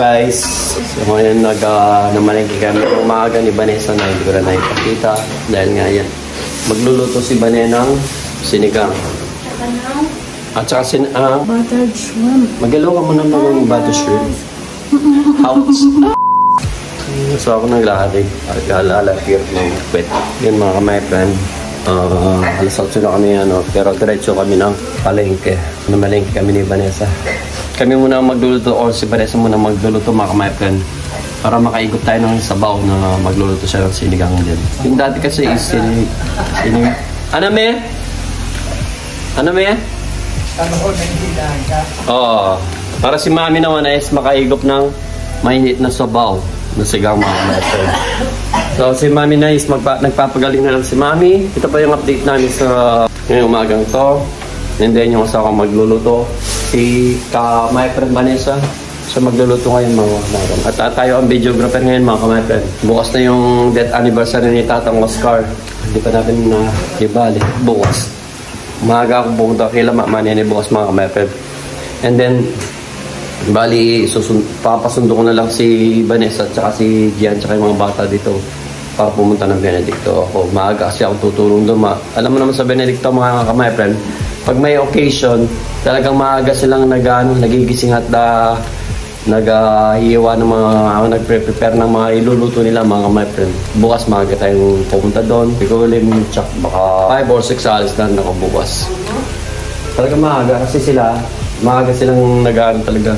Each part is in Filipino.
guys, so ngayon namalengke kami ng umaga ni Vanessa na hindi ko na ipakita dahil nga yan magluluto si Vanessa ng sinigang at saka buttered shrimp. magalaw ka muna ng buttered shrimp. Ouch! So ako naglalagay ng pet yun mga ka-my-friend. Alas 8 na kami pero diretso kami ng palengke. Namalengke kami ni Vanessa. Kami muna magluluto or si Vanessa muna magluluto mga ka-my-friend para makaikot tayo ng sabaw na magluluto siya ng sinigang din. Yung dati kasi is sinigang. Ano me? Oo. Para si mami naman is makaigop ng mainit na sabaw na sigang mga ka-my-friend. So si mami na is nagpapagaling na lang si mami. Ito pa yung update namin sa ngayong umagang to. And then yung asawa magluluto. Si ka-my-friend Vanessa. Siya magluluto ngayon mga ka-my-friend. At tayo ang videographer ngayon mga ka-my-friend. Bukas na yung death anniversary ni Tatang Oscar. Hindi pa natin na ibalik. Bukas. Umaga akong pumunta kila Manini bukas mga ka-my-friend. And then bali papasundo ko na lang si Vanessa at saka si Gian at saka yung mga bata dito para pumunta ng Benedicto. Ako maaga kasi ako tutulong doon. Alam mo naman sa Benedicto mga ka-my-friend, pag may occasion, talagang maaga silang nagigising at naghihiwa ng mga nagpre-prepare ng mga iluluto nila mga ka-my-friend. Bukas maaga tayong pumunta doon. Pikulim, tsak baka 5 or 6 alis lang ako bukas. Talagang maaga kasi maaga silang talaga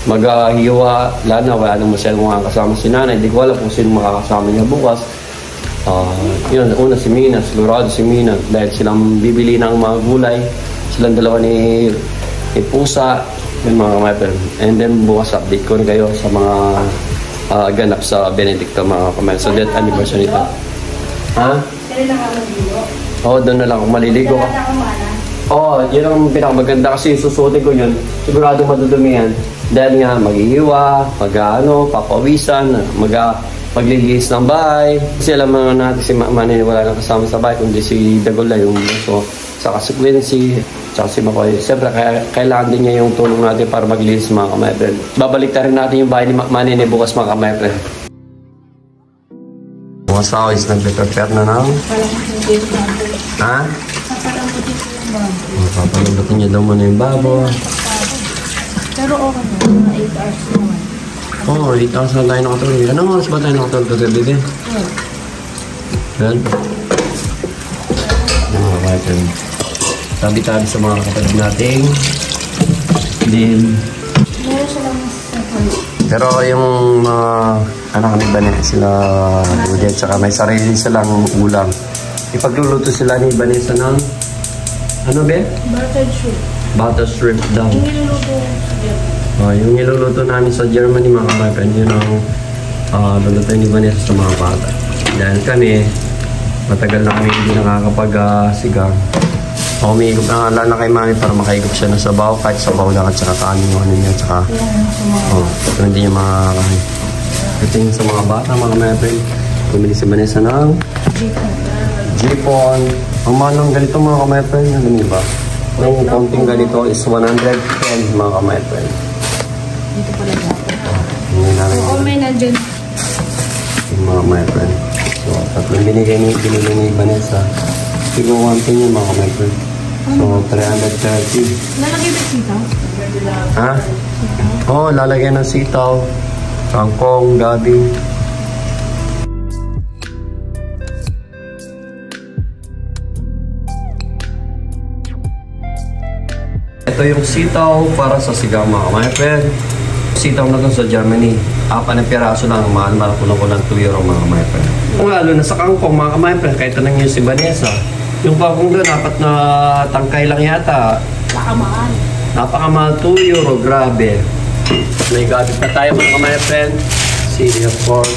maghihiwa. Wala nang masyadong mga kasama si nanay. Hindi ko alam kung sino makakasama niya bukas. Yun, una si Mina, sigurado si Mina dahil silang bibili ng mga gulay. Silang dalawa ni Pusa, yung mga ka-my-friend. And then bukas update ko na kayo sa mga ganap sa Benedicto mga ka-my-friend. So that anniversary nito. Ha? Kailan na ka maliligo? Oo, doon na lang kung maliligo ka. Oo, yun ang pinakamaganda kasi susuotin ko yun. Sigurado madudumi yan. Dahil nga maghihiwa, papawisan, maglilinis ng bahay. Kasi alam mo natin si Manny wala nang kasama sa bahay, kundi si Dagola yung so, saka si Quincy, saka si Makoy. Siyempre, kailangan din niya yung tulong natin para maglinis mga ka-my-friend. Babalik na rin natin yung bahay ni Manny bukas mga ka-my-friend. Mga asawa is nagpe-prepare na ng... Ha? Papalambutin niya daw muna yung babo. Pero okay na, mga 8 hours naman. Oo, 8 hours na tayo nakatulog. Anong oras ba tayo nakatulog sa gabi? Yan. Mga ka-my-friend. Tabi-tabi sa mga kapatid natin. Din. Meron silang pero yung mga anak ni Vanessa, sila Rudy at saka may sarili silang ulam. Ipagluluto sila ni Vanessa ng ano be? buttered shrimp. Butter shrimp daw. Yung niluluto sa Germany. Yung niluluto ka-my-friend, mga ka-my-friend, yun ang luluto ni Vanessa sa mga bata. Dahil kami, matagal na kami hindi nakakapag-sigang. Umiigop na lang na kay mami para makaigop siya ng sabaw, kahit sabaw lang at saka kanin yung ano niya at saka ito hindi niya makakain. Ito yung sa mga bata mga ka-my-friend. Pumili si Vanessa ng Jeepon. Ang mahal ng ganito mga ka-my-friend, ano niyo ba? Yung konting ganito is 110 mga ka-my-friend. Dito pala dapat. Oo, may nandyan. Yung mga ka-my-friend. So, tatlong binili ni Vanessa. Siguro 110 yun mga ka-my-friend. So, 330. Lalagay ba sitaw? Ha? Oo, lalagyan ng sitaw, kangkong, gabi. Ito yung sitaw para sa sigang mga ka-my-friend. Sitaw na sa Germany. 4 na piraso lang, mahal ko ng 2 euro mga ka-my-friend. Kung lalo na sa kangkong mga ka-my-friend, kahit tanong nyo si Vanessa, yung kangkong doon, 4 na tangkay lang yata. Nakamahal. Napakamahal, 2 euro, grabe. May gadget na tayo mga ka-my-friend. CD of course.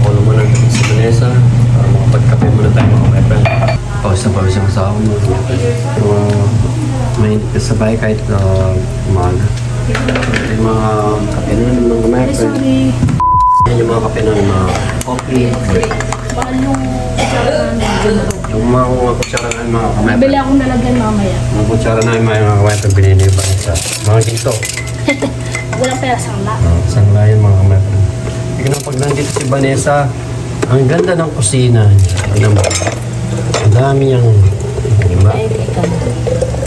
Ako naman ang si Vanessa. Para makapagkape muna tayo mga ka-my-friend. Pawis na pawis ang asawa mo. May kasabay kahit umaga. Yung mga kape na ng mga ka-my-friend. Yan yung mga kape na mga coffee. Bakal yung kutsara namin. Yung mga kutsara na mga ka-my-friend. Bili akong nalagyan mamaya. Mga kutsara na mga ka-my-friend binili ba siya? Mga ginto. Walang pera sangla. Sangla yun mga kamay-friend. Tignan pag nandito si Vanessa, ang ganda ng kusina niya. Tignan mo. Ang dami niyang... Diba?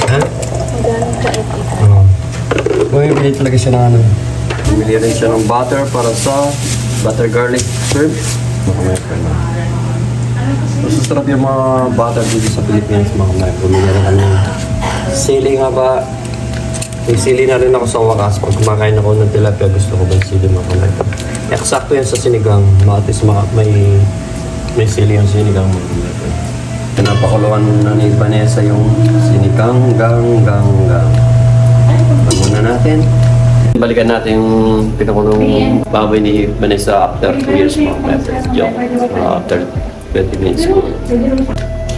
Ha? Magaling ka ika. Oo. Bumibili talaga siya ng ano. Bumili rin siya ng butter para sa butter garlic shrimp. Mga kamay-friend. Mas sarap yung mga butter dito sa Pilipinas mga kamay-friend. Bumili rin kami. Sili nga ba? May sili na rin ako sa wakas. Pag kumakain ako ng tilapia, gusto ko ba yung sili mga kamay-friend. Eksakto yan sa sinigang. Matis may sili yung sinigang mga kamay-friend. Pinapakuluan na ni Vanessa yung sinigang gang. Muna natin. Balikan natin yung pinakulong baboy ni Vanessa after 2 years mga kamay-friend. After 20 minutes ko.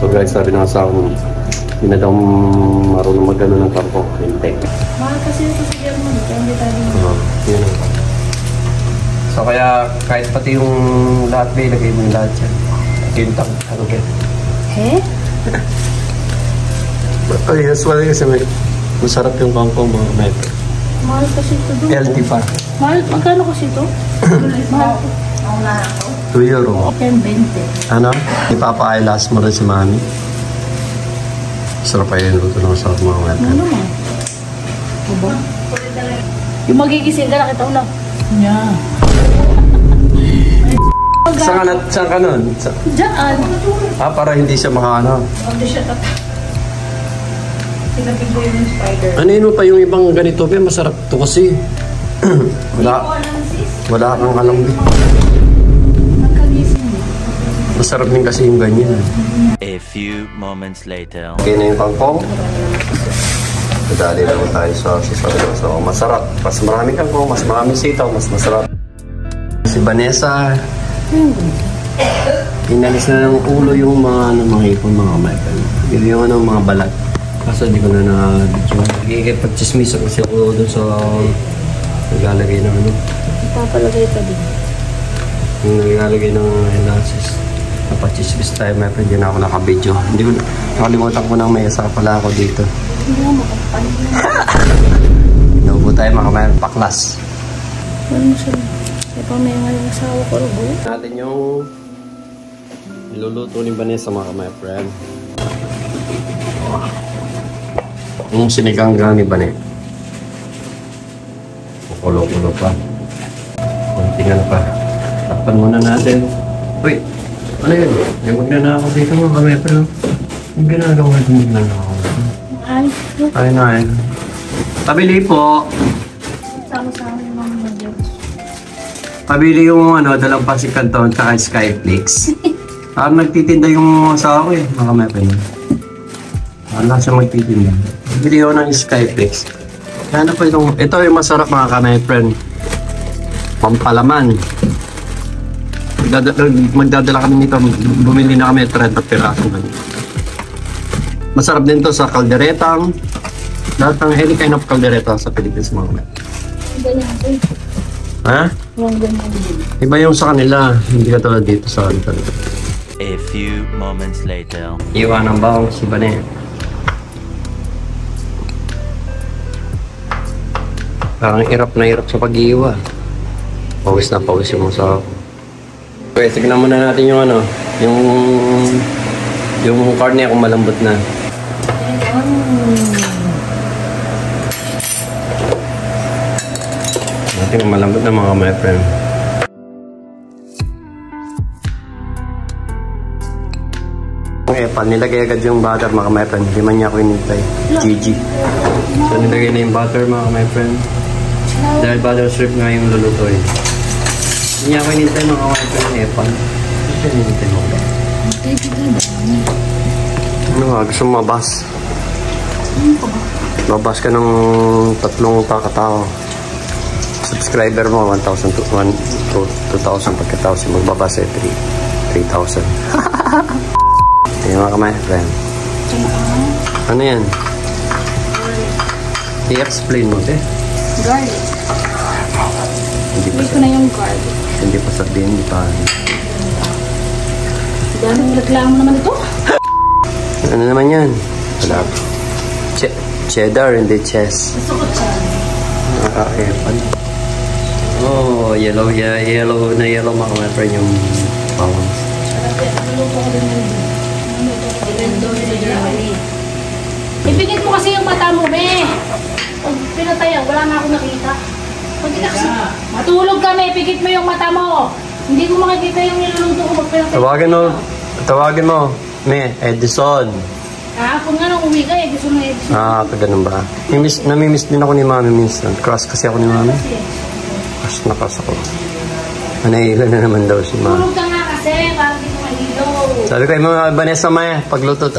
So guys, sabi na sa akin, hindi na daw marunong mag-ano ng kampo. Hintay. Mahal kasi ito sa German. Kaya hindi tayo. Yun ang. So kaya kahit pati yung lahat ba, ilagay mo yung lahat yan. Kintang. Ano ba? Eh? Ay, yes, wala kasi may masarap yung kangkong mga metro. Mahal kasi ito doon. LT pa. Mahal? Magkano kasi ito? Mahal. Ako na ako. 2 euro. 10-20. Ano? Ipapa-eyelash mo rin si Mami. Sarap pa yung luto ng masarap mga metro. Ano naman? Diba? Yung magigising ka, nakita ko na. Yeah. Saan ka nun? Diyan. Para hindi siya makaano. Hindi siya tinapin ko yung spider. Ano yun pa yung ibang ganito? Masarap to kasi. Wala kang alam. Masarap din kasi yung ganyan. A few moments later. Okay na yung kangkong. Madali lang tayo sa sasabi. So, masarap. Mas maraming kangkong, mas maraming sitaw, mas masarap. Si Vanessa, inalis na ng ulo yung mga ipon, mga kamay-friend. Yun yung mga balat. Kaso di ko na na-video. Nagkikipag-chismis kasi ako doon sa naglalagay ng ano. Papalagay pa din. Yung naglalagay ng analysis. Napag-chismis tayo, my friend. Yun ako naka-video. Hindi ko, nakalimutan ko nang may asa pala ako dito. Hindi mo makapanin. Inuubo tayo mga kamay-friend. Paklas. Ano siya? May pamaya yung asawa ko. Natin yung niluluto ni Vanessa mga kamay-friend. Yung sinigang ni Vanessa. Kukulo-kulo pa. Kunting ano pa. Takpan muna natin. Uy! Ano yun? May magnana ako dito mga kamay-friend. Yung ginagawa ito magnana ako. Ay na eh. Pabili po. Sama-sama yung mga magyos. Pabili yung dalang pasikanton tsaka Skyflakes. Nagtitinda yung asawa ko eh, mga kamay-friend. Wala siya magtitinda. Bili ko ng Skyflakes. Ano po itong, ito yung masarap mga kamay-friend. Pampalaman. Magdadala kami nito, bumili na kami 30 piraso. Masarap din to sa kalderetang. Lahat ng any kind of kaldereta sa Pilipinas mga kamay. Ganyan ko eh. Ha? Yung ganyan din. Iba yung sa kanila, hindi ka tulad dito sa kanila. A few moments later. Iwan ang bawang si Bane. Parang hirap na hirap sa pag-iiwa. Pawis na pawis yung sa... Okay, tignan muna natin yung yung karne kung malambot na. Natin kung malambot na mga my friend. Nilagay agad yung butter mga my friend. Hindi man niya ako inintay. GG. So nilagay na yung butter mga my friend. Dahil butter shrimp nga yung lulutoy. Hindi niya ako inintay mga my friend. Epan. Hindi siya inintay mo ba? Ano nga? Gusto mo mabas? Mabas ka ng 3 kakatao. Subscriber mo 1,000 to 2,000 pagkatapos magbabas eh 3,000. Yung mga kamay, friend. Ano yan? I-explain mo, eh. Garlic. Hindi ko na yung garlic. Hindi pa sabihin, hindi pa. Ganong reklamo naman ito? Ano naman yan? Wala. Cheddar, hindi chess. Gusto ko siya. Kakaepan. Oh, yellow mga my friend yung bawang. Ipigit mo kasi yung mata mo, be. Pag pinatayan, wala na akong nakita. Pag kasi, matulog ka, me, ipigit mo yung mata mo. Hindi mo makikita yung niluluto ko pag pinatayan. Tawagin mo, me, Edison. Kung nga nung uwi ka, gusto mo Edison. Ganun ba? Namimiss din ako ni Mami minsan. Crush kasi ako ni Mami. Crush na crush ako. Manahilo na naman daw si Mami. Tulog ka nga kasi, parang di ko mahilo. Sabi ko, mga Vanessa Maya,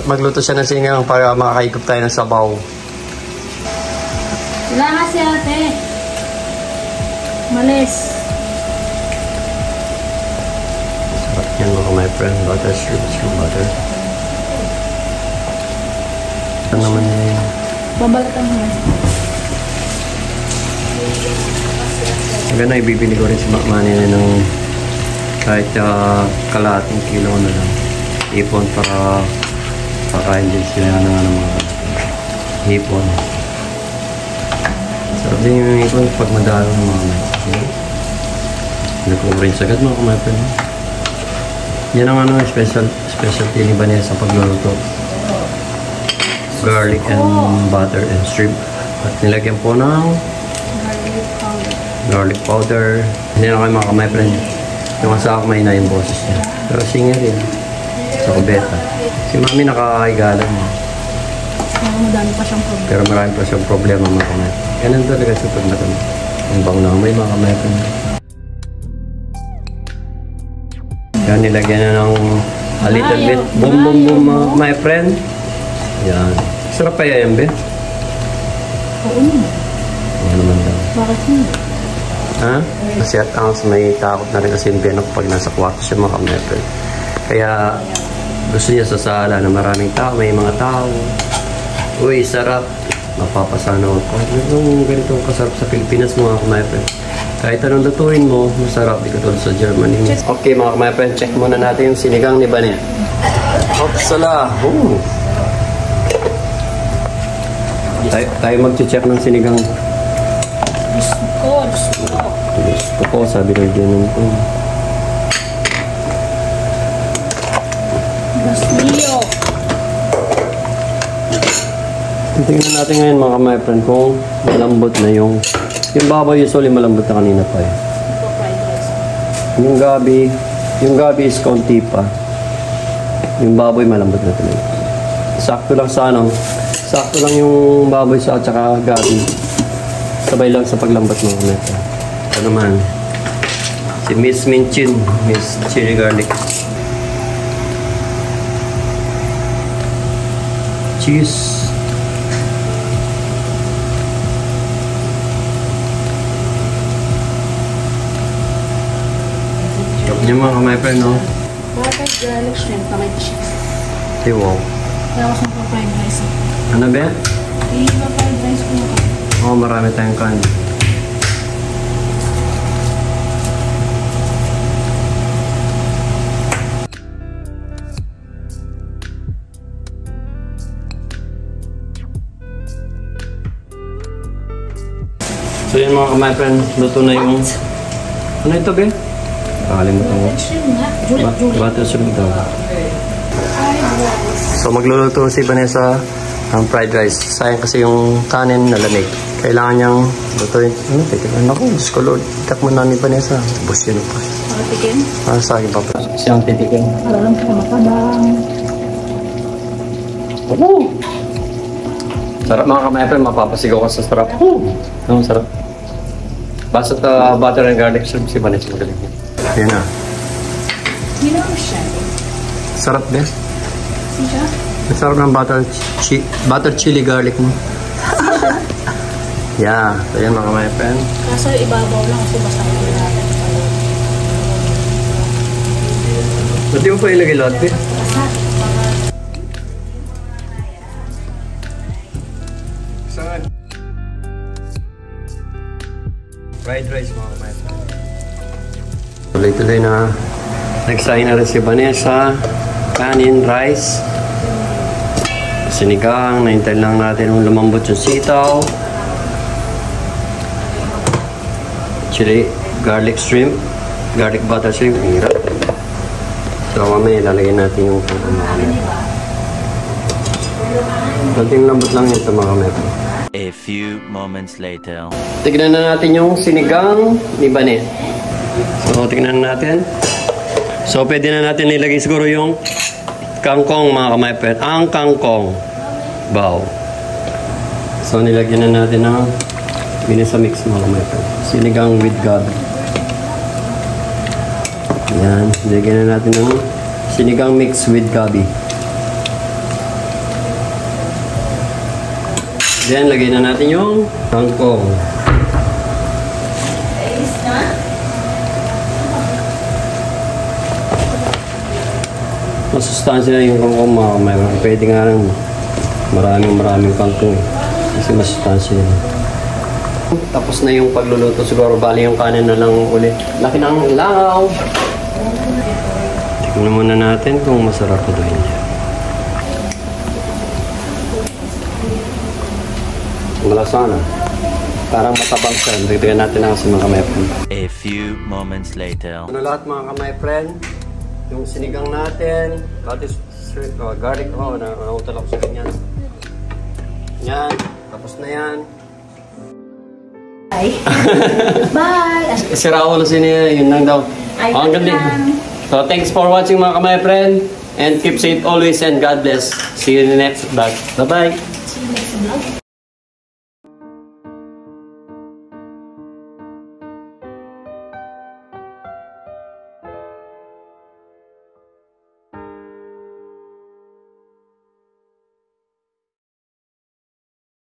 magluto siya ng sinigang para makakaikop tayo ng sabaw. Wala nga si ate. Malis. Sarap yan mga my friend. Butter, shrimp butter. Ito naman yun. Babalatan mo na. Maganda, ibibili ko rin si Makmani na ng kahit kalahating kilo na lang. Ipon para pakain din sila ng mga hipon. Sarap din yung hipon pag madalo ng mga nag-orange agad mga kumapin. Yan ang specialty ni Vanessa pagluluto. Garlic and butter and shrimp. At nilagyan po ng garlic powder. Hindi na kayo mga kamay friend. Yung asawa ko may na yung boses niya. Pero singer rin. Sa kubeta. Si Mami nakakaigalan niya. Madami pa siyang problema. Pero marami pa siyang problema mga kamay. Ganun talaga sa pag natin. Ang bang na may mga kamay friend. Yan nilagyan na ng a little bit. Boom my friend. Yan. Sarap pa yan, be? Oo naman. Oo naman daw. Bakit hindi? Ha? Kasi at ang may takot na rin kasi yung piano pag nasa kwarto siya mga kamepel. Kaya gusto niya sa sala na maraming tao, may mga tao. Uy, sarap. Mapapasana ako. Ganitong kasarap sa Pilipinas mga kamepel. Kahit anong lutuin mo, masarap. Di katulad sa Germany. Okay mga kamepel, check muna natin yung sinigang ni Bania. Opsala! Tayo mag-check ng sinigang. Gusto ko, sabi ng ganun ko. Gasmilyo. Tingnan natin ngayon mga my friend kung malambot na yung baboy usually malambot na kanina pa eh. Yung gabi is konti pa. Yung baboy malambot na talaga. Sakto lang yung baboy sa at saka gabi. Sabay lang sa paglambot ng kumeta. Ito naman, si Miss Minchin, Miss Chili Garlic. Cheese. Yung mga my friend, no? Butter, garlic, shrimp na may cheese. Hey, wow. Kaya ako sa fried rice. Ano ba? Fried rice ko na. Oo, marami tayong kanin. So yun mga my friend, luto na yung... Ano ito ba? Nakalimutan ko. Butter shrimp daw. So magluluto si Vanessa ng fried rice. Sayang kasi yung kanin nalamig. Kailangan niyang lutuin. Ano? Naku, Diyos ko Lord. Itak mo na ni Vanessa. Bus yun pa. Makatikin? Sa akin pa. Siyang titikin. Para lang siya matabang. Sarap mga kamay, mapapasigaw ka sa sarap. Ang sarap. Basta't butter and garlic shrimp si Vanessa magaling. Yan na. Ginawa siya. Sarap din. Siya? Ang sarap ng butter chili garlic mo. Yeah. So yan mga my friend. Kaso ibabaw lang kasi basta ito natin. Ba't di mo pa ilagay lahat eh? Saan? Fried rice mga my friend. Tuloy-tuloy na nagsahin na rin si Vanessa. Kanin, rice. Sinigang. Nahintayin lang natin kung lumambot yung sitaw. chili, garlic shrimp, garlic butter shrimp. Hirap. So, mamaya lalagyan natin yung konting lambot lang ito mga kamepo. A few moments later. Tignan na natin yung sinigang ni Banet. So, tignan na natin. So, pwede na natin nilagay siguro yung kangkong mga kamaypet. Ang kangkong. Bao. So, nilagyan na natin ng mix mga kamaypet. Sinigang with gabi. Yan. Nilagyan na natin ng sinigang mix with gabi. Then, lagay na natin yung kangkong. Masustansya na yung kangkong mga kamaypet. Pwede nga lang maraming kangkong. Kasi masustansya yun. Tapos na yung pagluluto siguro. Bali yung kanin na lang ulit. Laki ng langaw. Tignan muna natin kung masarap ito yun. Malasa na. Parang matabang siya. Dagdagan natin ang kasi mga kamaypren. A few moments later. Ano lahat mga kamaypren? Yung sinigang natin. Garlic. Nautal ako sa ganyan. Yan. Tapos na yan. Bye! Sira ako na siniya. Yun lang daw. Ang ganda. So, thanks for watching mga kamaypren. And keep safe always and God bless. See you in the next vlog. Bye-bye. See you next vlog.